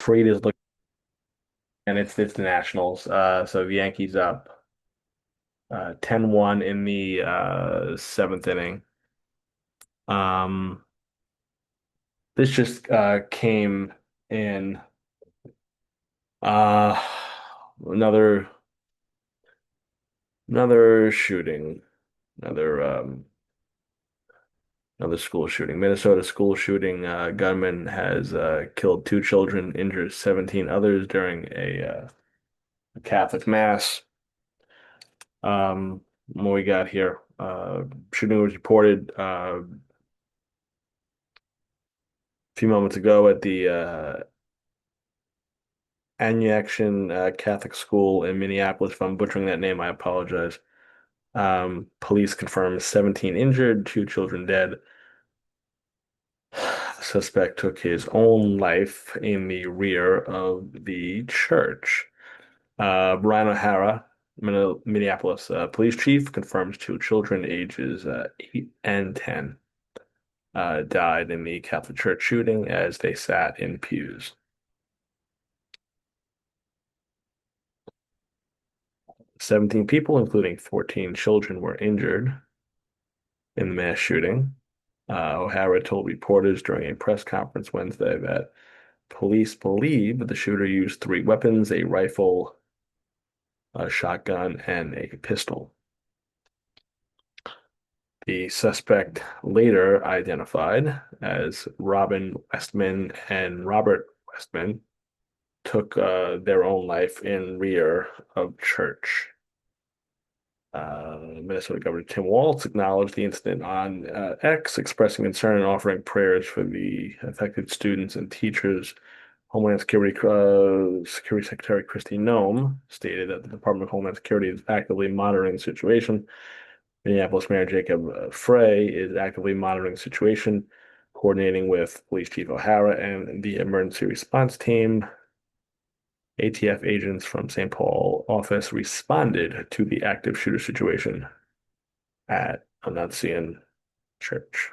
Fried is looking, and it's the Nationals. So the Yankees up 10-1 in the seventh inning. Um, this just came in uh another another shooting, another another school shooting. Minnesota school shooting. Gunman has killed two children, injured 17 others during a Catholic mass. What we got here? Shooting was reported a few moments ago at the Aniaction Catholic School in Minneapolis. If I'm butchering that name, I apologize. Police confirm 17 injured, two children dead. The suspect took his own life in the rear of the church. Brian O'Hara, Minneapolis police chief, confirms two children ages 8 and 10 died in the Catholic Church shooting as they sat in pews. 17 people, including 14 children, were injured in the mass shooting. O'Hara told reporters during a press conference Wednesday that police believe the shooter used three weapons, a rifle, a shotgun, and a pistol. The suspect, later identified as Robin Westman and Robert Westman, took their own life in rear of church. Minnesota Governor Tim Walz acknowledged the incident on X, expressing concern and offering prayers for the affected students and teachers. Homeland Security Secretary Kristi Noem stated that the Department of Homeland Security is actively monitoring the situation. Minneapolis Mayor Jacob Frey is actively monitoring the situation, coordinating with Police Chief O'Hara and the emergency response team. ATF agents from St. Paul office responded to the active shooter situation at Annuncian Church.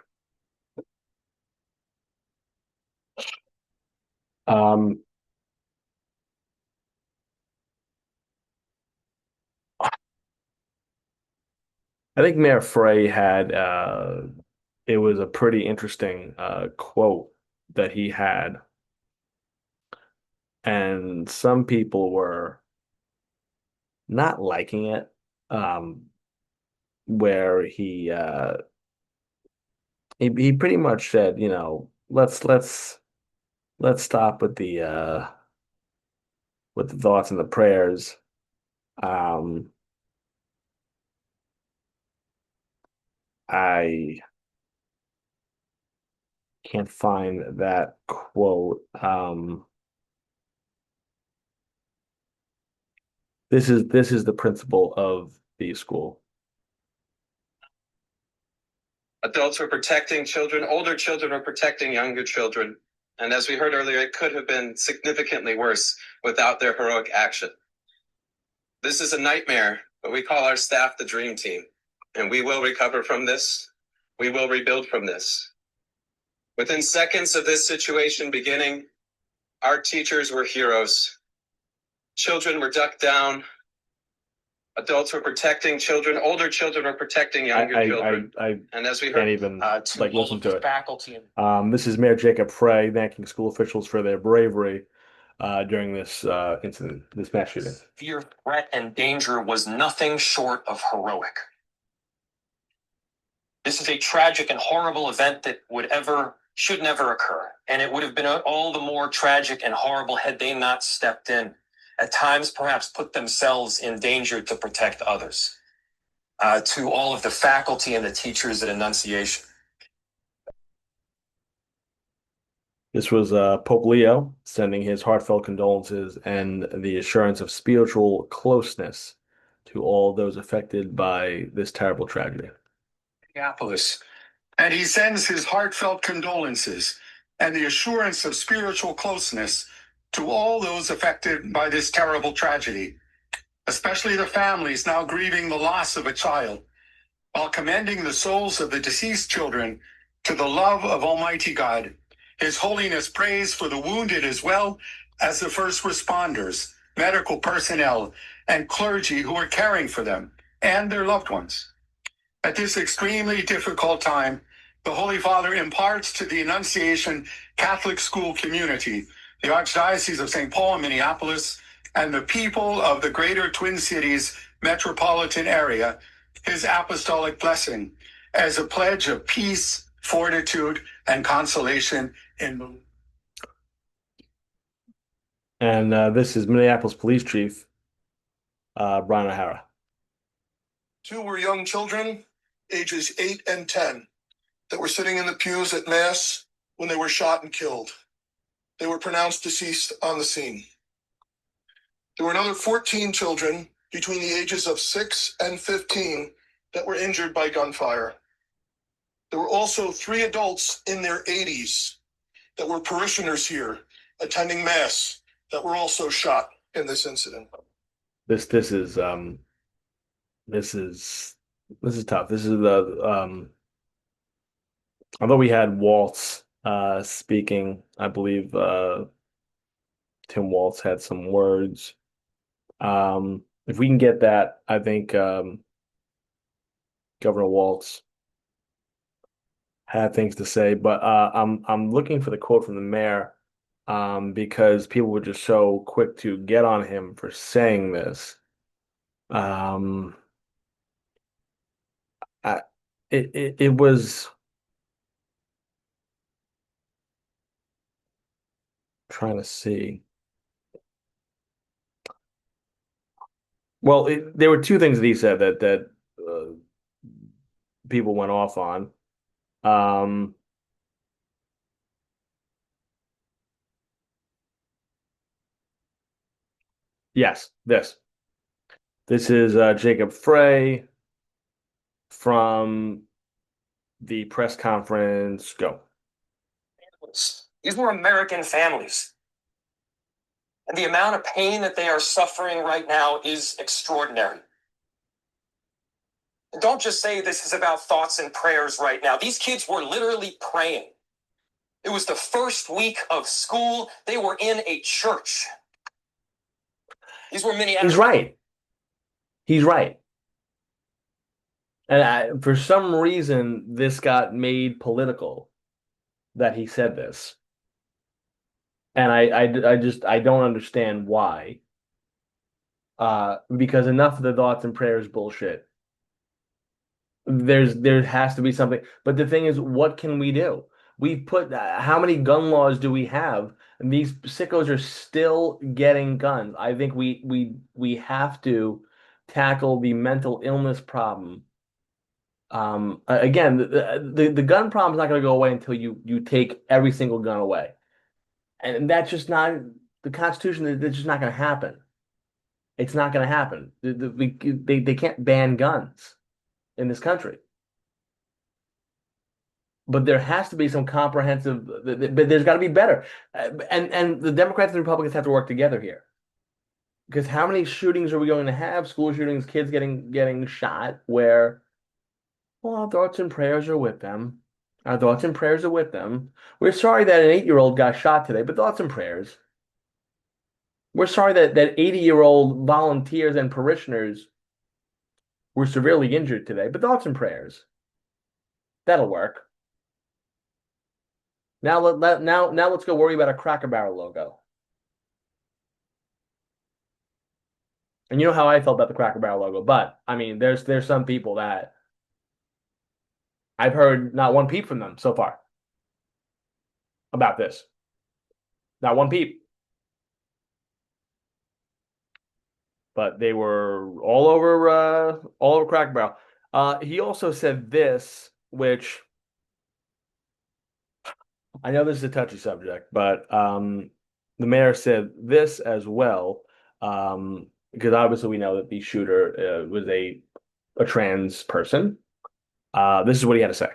Um, I think Mayor Frey had it was a pretty interesting quote that he had, and some people were not liking it. Um, where he pretty much said, let's stop with the thoughts and the prayers. Um, I can't find that quote. This is the principle of the school. Adults were protecting children, older children were protecting younger children. And as we heard earlier, it could have been significantly worse without their heroic action. This is a nightmare, but we call our staff the dream team. And we will recover from this. We will rebuild from this. Within seconds of this situation beginning, our teachers were heroes. Children were ducked down. Adults were protecting children. Older children were protecting younger children. And as we heard, can't even listen to it. Faculty. This is Mayor Jacob Frey thanking school officials for their bravery during this incident, this mass shooting. Fear, threat, and danger was nothing short of heroic. This is a tragic and horrible event that should never occur. And it would have been all the more tragic and horrible had they not stepped in. At times, perhaps put themselves in danger to protect others. To all of the faculty and the teachers at Annunciation. This was Pope Leo sending his heartfelt condolences and the assurance of spiritual closeness to all those affected by this terrible tragedy. Minneapolis, and he sends his heartfelt condolences and the assurance of spiritual closeness to all those affected by this terrible tragedy, especially the families now grieving the loss of a child, while commending the souls of the deceased children to the love of Almighty God. His Holiness prays for the wounded as well as the first responders, medical personnel, and clergy who are caring for them and their loved ones. At this extremely difficult time, the Holy Father imparts to the Annunciation Catholic school community, the Archdiocese of St. Paul and Minneapolis, and the people of the greater Twin Cities metropolitan area his apostolic blessing as a pledge of peace, fortitude, and consolation in the. And this is Minneapolis Police Chief Brian O'Hara. Two were young children, ages 8 and 10, that were sitting in the pews at Mass when they were shot and killed. They were pronounced deceased on the scene. There were another 14 children between the ages of 6 and 15 that were injured by gunfire. There were also 3 adults in their 80s that were parishioners here attending Mass that were also shot in this incident. This is tough. This is the although we had Waltz speaking, I believe Tim Waltz had some words. If we can get that, I think Governor Waltz had things to say. But I'm looking for the quote from the mayor because people were just so quick to get on him for saying this. It was trying to see. Well, there were two things that he said that people went off on. Um, yes, this is Jacob Frey from the press conference. Go. These were American families. And the amount of pain that they are suffering right now is extraordinary. And don't just say this is about thoughts and prayers right now. These kids were literally praying. It was the first week of school. They were in a church. These were Minneapolis. He's right. He's right. And for some reason, this got made political that he said this. And I don't understand why. Because enough of the thoughts and prayers bullshit. There has to be something. But the thing is, what can we do? We put how many gun laws do we have? And these sickos are still getting guns. I think we have to tackle the mental illness problem. Again, the gun problem is not going to go away until you take every single gun away. And that's just not the Constitution. That's just not going to happen. It's not going to happen. They can't ban guns in this country. But there has to be some comprehensive. But there's got to be better. And the Democrats and the Republicans have to work together here. Because how many shootings are we going to have? School shootings, kids getting shot. Where, well, our thoughts and prayers are with them. Our thoughts and prayers are with them. We're sorry that an 8-year-old got shot today, but thoughts and prayers. We're sorry that 80-year-old volunteers and parishioners were severely injured today, but thoughts and prayers. That'll work. Now let's go worry about a Cracker Barrel logo. And you know how I felt about the Cracker Barrel logo, but I mean, there's some people that I've heard not one peep from them so far about this. Not one peep. But they were all over Cracker Barrel. He also said this, which I know this is a touchy subject, but the mayor said this as well, because obviously we know that the shooter was a trans person. This is what he had to say.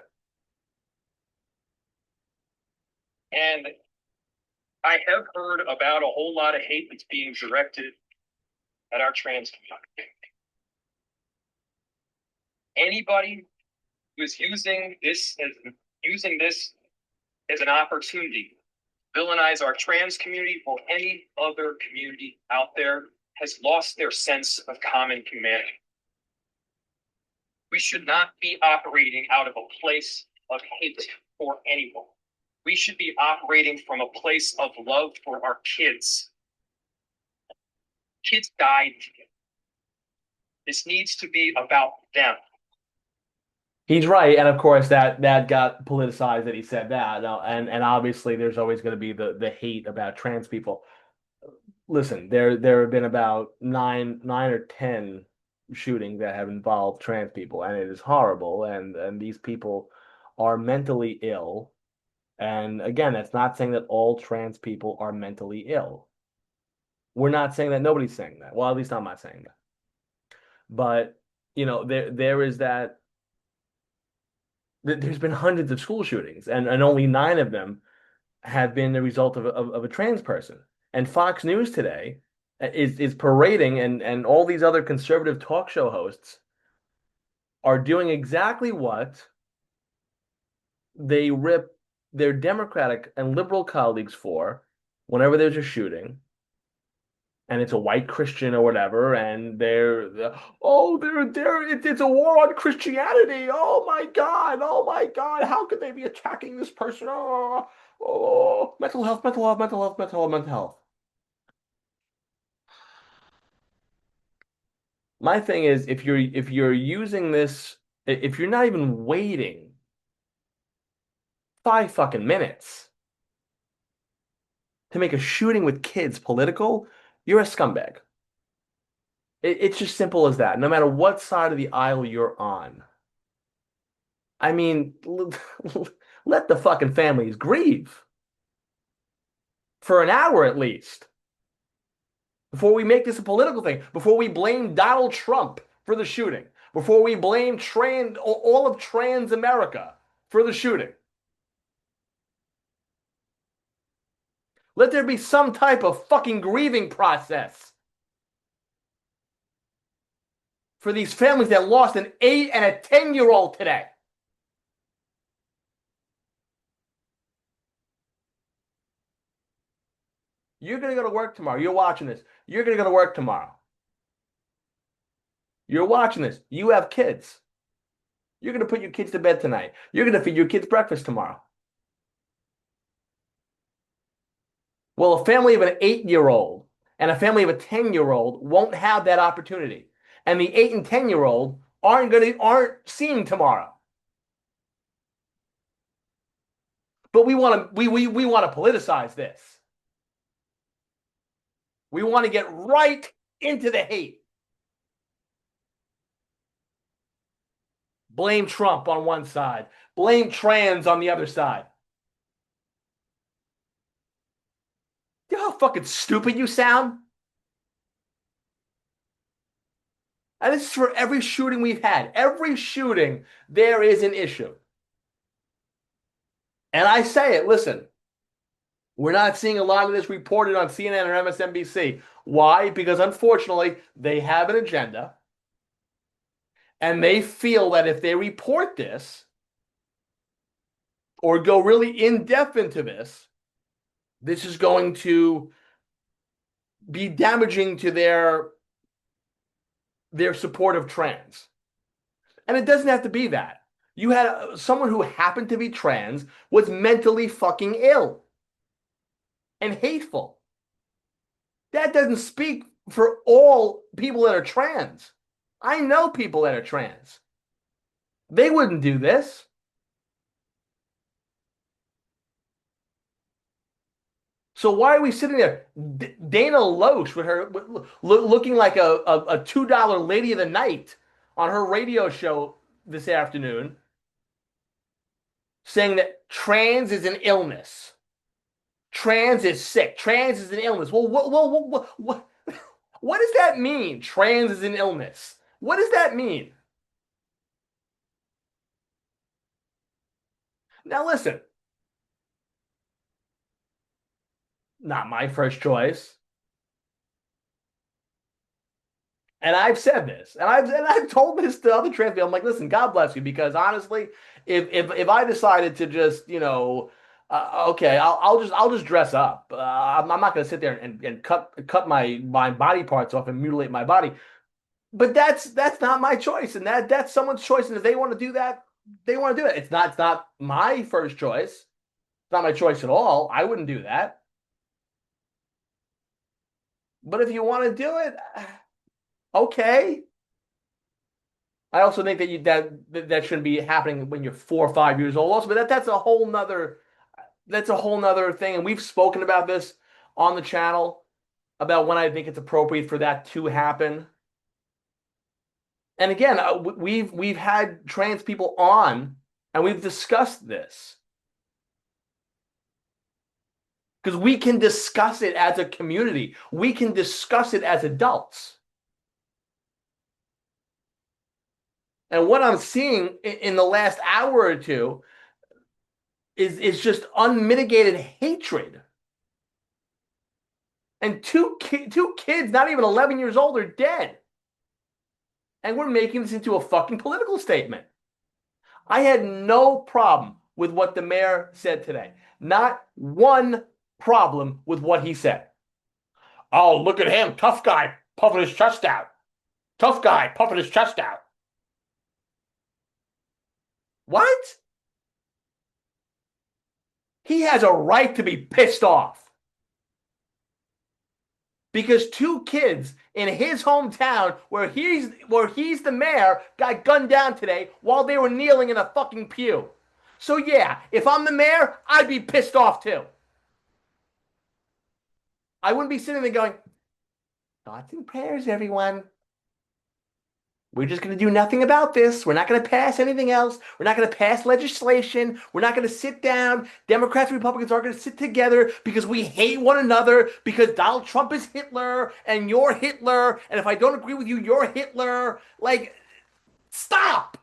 And I have heard about a whole lot of hate that's being directed at our trans community. Anybody who is using this as an opportunity villainize our trans community or any other community out there has lost their sense of common humanity. We should not be operating out of a place of hate for anyone. We should be operating from a place of love for our kids. Kids died today. This needs to be about them. He's right, and of course that got politicized that he said that. And obviously there's always going to be the hate about trans people. Listen, there have been about nine or 10 shootings that have involved trans people, and it is horrible. And these people are mentally ill. And again, that's not saying that all trans people are mentally ill. We're not saying that. Nobody's saying that. Well, at least I'm not saying that. But there is that. There's been hundreds of school shootings, and only 9 of them have been the result of a trans person. And Fox News today is parading, and all these other conservative talk show hosts are doing exactly what they rip their Democratic and liberal colleagues for whenever there's a shooting. And it's a white Christian or whatever, and it's a war on Christianity. Oh my God, how could they be attacking this person? Mental health, mental health, mental health, mental health, mental health. My thing is, if you're using this, if you're not even waiting 5 fucking minutes to make a shooting with kids political, you're a scumbag. It's just simple as that. No matter what side of the aisle you're on. I mean, let the fucking families grieve for an hour at least before we make this a political thing, before we blame Donald Trump for the shooting, before we blame all of trans America for the shooting. Let there be some type of fucking grieving process for these families that lost an 8 and a 10-year-old today. You're going to go to work tomorrow. You're watching this. You're going to go to work tomorrow. You're watching this. You have kids. You're going to put your kids to bed tonight. You're going to feed your kids breakfast tomorrow. Well, a family of an 8-year-old and a family of a 10-year-old won't have that opportunity. And the 8 and 10-year-old aren't seeing tomorrow. But we want to politicize this. We want to get right into the hate. Blame Trump on one side. Blame trans on the other side. You know how fucking stupid you sound? And this is for every shooting we've had. Every shooting, there is an issue. And I say it, listen, we're not seeing a lot of this reported on CNN or MSNBC. Why? Because unfortunately, they have an agenda. And they feel that if they report this or go really in-depth into this, this is going to be damaging to their support of trans. And it doesn't have to be that. You had someone who happened to be trans was mentally fucking ill and hateful. That doesn't speak for all people that are trans. I know people that are trans. They wouldn't do this. So why are we sitting there? Dana Loesch with her looking like a $2 lady of the night on her radio show this afternoon, saying that trans is an illness. Trans is sick. Trans is an illness. Well, what does that mean? Trans is an illness. What does that mean? Now listen. Not my first choice. And I've said this, and I've told this to other trans people. I'm like, listen, God bless you, because honestly, if I decided to just, Okay, I'll just dress up. I'm not going to sit there and cut my body parts off and mutilate my body. But that's not my choice, and that's someone's choice. And if they want to do that, they want to do it. It's not my first choice. It's not my choice at all. I wouldn't do that. But if you want to do it, okay. I also think that shouldn't be happening when you're 4 or 5 years old. Also, but that's a whole nother thing. And we've spoken about this on the channel about when I think it's appropriate for that to happen. And again, we've had trans people on, and we've discussed this because we can discuss it as a community. We can discuss it as adults. And what I'm seeing in the last hour or two is just unmitigated hatred. And two kids, not even 11 years old, are dead. And we're making this into a fucking political statement. I had no problem with what the mayor said today. Not one problem with what he said. Oh, look at him, tough guy, puffing his chest out. Tough guy, puffing his chest out. What? He has a right to be pissed off. Because two kids in his hometown, where he's the mayor, got gunned down today while they were kneeling in a fucking pew. So yeah, if I'm the mayor, I'd be pissed off too. I wouldn't be sitting there going, thoughts and prayers, everyone. We're just going to do nothing about this. We're not going to pass anything else. We're not going to pass legislation. We're not going to sit down. Democrats and Republicans aren't going to sit together because we hate one another, because Donald Trump is Hitler and you're Hitler. And if I don't agree with you, you're Hitler. Like, stop.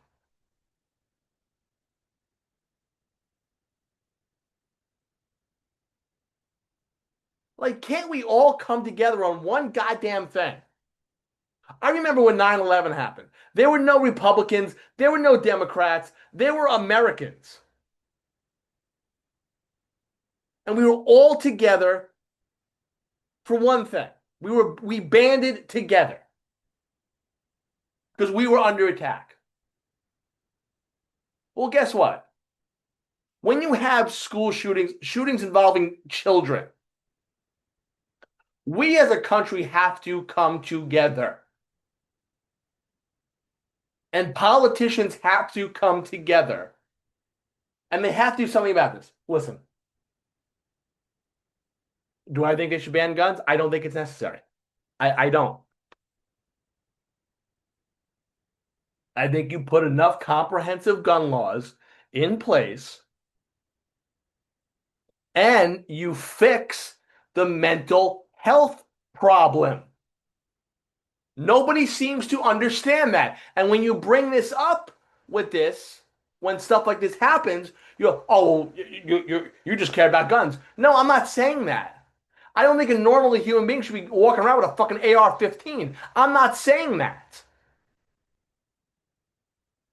Like, can't we all come together on one goddamn thing? I remember when 9/11 happened. There were no Republicans. There were no Democrats. There were Americans. And we were all together for one thing. We banded together because we were under attack. Well, guess what? When you have school shootings involving children, we as a country have to come together. And politicians have to come together. And they have to do something about this. Listen, do I think they should ban guns? I don't think it's necessary. I don't. I think you put enough comprehensive gun laws in place and you fix the mental health problem. Nobody seems to understand that. And when you bring this up with this, when stuff like this happens, you go, oh, you just care about guns. No, I'm not saying that. I don't think a normal human being should be walking around with a fucking AR-15. I'm not saying that.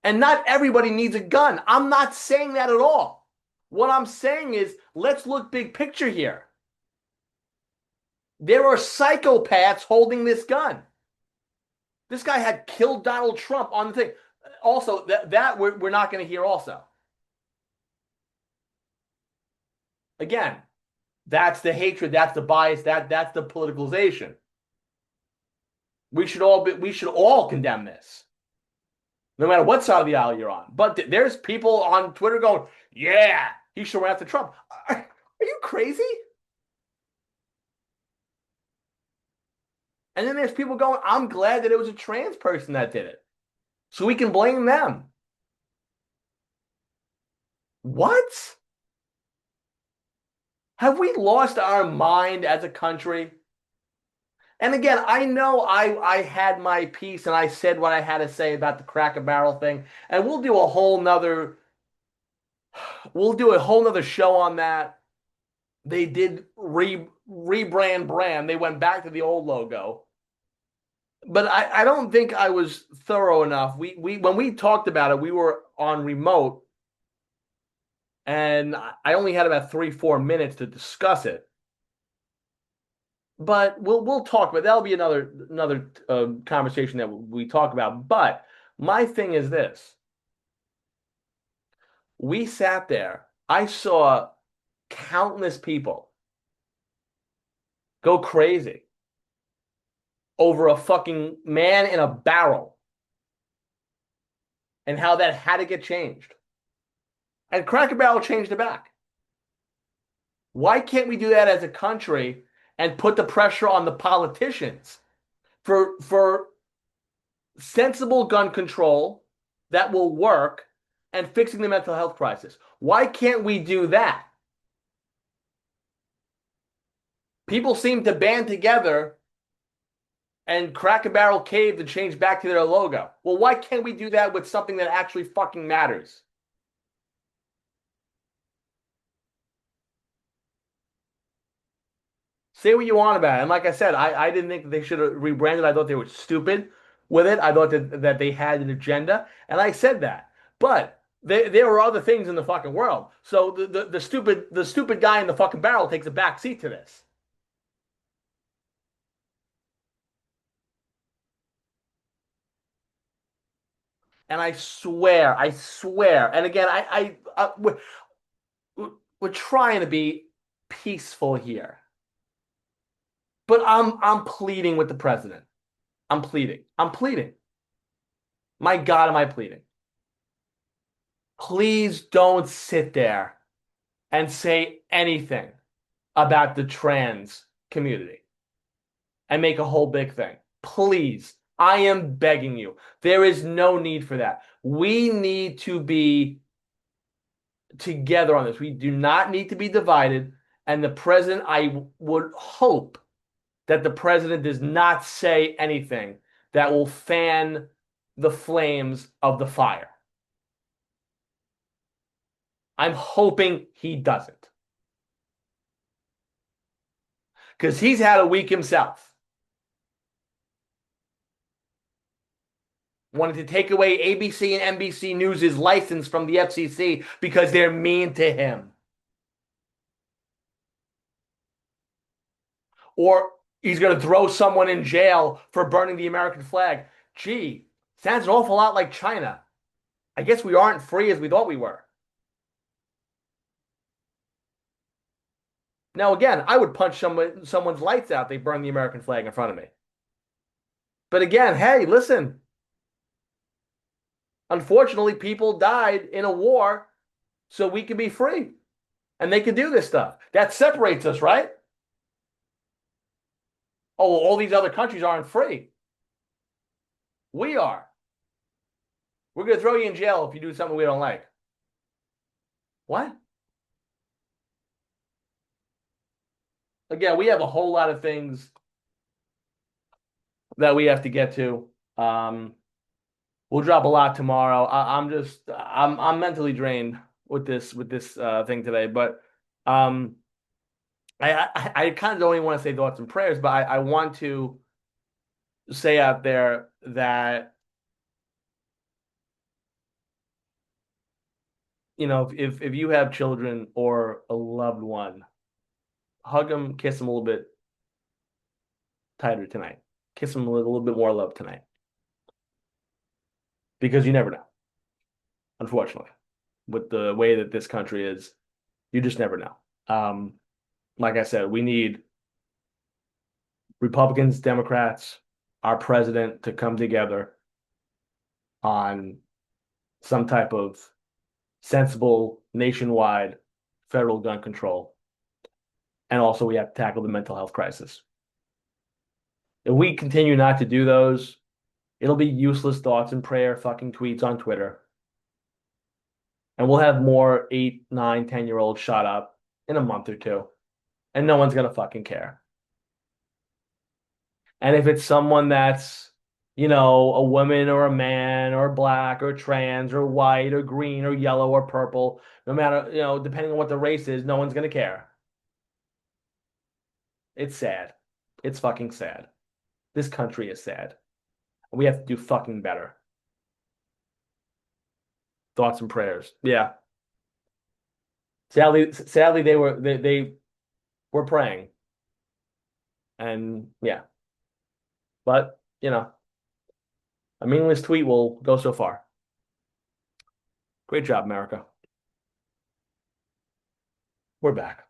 And not everybody needs a gun. I'm not saying that at all. What I'm saying is, let's look big picture here. There are psychopaths holding this gun. This guy had killed Donald Trump on the thing. Also, that we're not going to hear also. Again, that's the hatred, that's the bias, that's the politicalization. We should all condemn this, no matter what side of the aisle you're on. But there's people on Twitter going, yeah, he should run after Trump. Are you crazy? And then there's people going, I'm glad that it was a trans person that did it, so we can blame them. What? Have we lost our mind as a country? And again, I know I had my piece and I said what I had to say about the Cracker Barrel thing, and we'll do a whole nother show on that. They did rebrand. They went back to the old logo. But I don't think I was thorough enough. We when we talked about it, we were on remote. and I only had about 3-4 minutes to discuss it. But we'll talk about that'll be another conversation that we talk about. But my thing is this: we sat there. I saw countless people go crazy over a fucking man in a barrel and how that had to get changed. And Cracker Barrel changed it back. Why can't we do that as a country and put the pressure on the politicians for sensible gun control that will work and fixing the mental health crisis? Why can't we do that? People seem to band together and Cracker Barrel caved and changed back to their logo. Well, why can't we do that with something that actually fucking matters? Say what you want about it. And like I said, I didn't think that they should have rebranded. I thought they were stupid with it. I thought that they had an agenda. And I said that. But there were other things in the fucking world. So the stupid guy in the fucking barrel takes a back seat to this. And I swear. And again, we're trying to be peaceful here. But I'm pleading with the president. I'm pleading. I'm pleading. My God, am I pleading? Please don't sit there and say anything about the trans community and make a whole big thing. Please, I am begging you. There is no need for that. We need to be together on this. We do not need to be divided. And the president, I would hope that the president does not say anything that will fan the flames of the fire. I'm hoping he doesn't. Because he's had a week himself. Wanted to take away ABC and NBC News' license from the FCC because they're mean to him. Or he's going to throw someone in jail for burning the American flag. Gee, sounds an awful lot like China. I guess we aren't free as we thought we were. Now, again, I would punch someone's lights out. They burn the American flag in front of me. But again, hey, listen. Unfortunately, people died in a war so we could be free. And they could do this stuff. That separates us, right? Oh, all these other countries aren't free. We are. We're going to throw you in jail if you do something we don't like. What? Again, we have a whole lot of things that we have to get to. We'll drop a lot tomorrow. I'm mentally drained with this thing today, but I kind of don't even want to say thoughts and prayers, but I want to say out there that, you know, if you have children or a loved one, hug them, kiss them a little bit tighter tonight. Kiss them with a little bit more love tonight. Because you never know. Unfortunately, with the way that this country is, you just never know. Like I said, we need Republicans, Democrats, our president to come together on some type of sensible nationwide federal gun control. And also we have to tackle the mental health crisis. If we continue not to do those, it'll be useless thoughts and prayer fucking tweets on Twitter. And we'll have more 8, 9, 10-year-olds shot up in a month or two. And no one's going to fucking care. And if it's someone that's, you know, a woman or a man or black or trans or white or green or yellow or purple, no matter, you know, depending on what the race is, no one's going to care. It's sad. It's fucking sad. This country is sad. We have to do fucking better. Thoughts and prayers. Yeah. Sadly, they were praying, and yeah, but a meaningless tweet will go so far. Great job, America. We're back.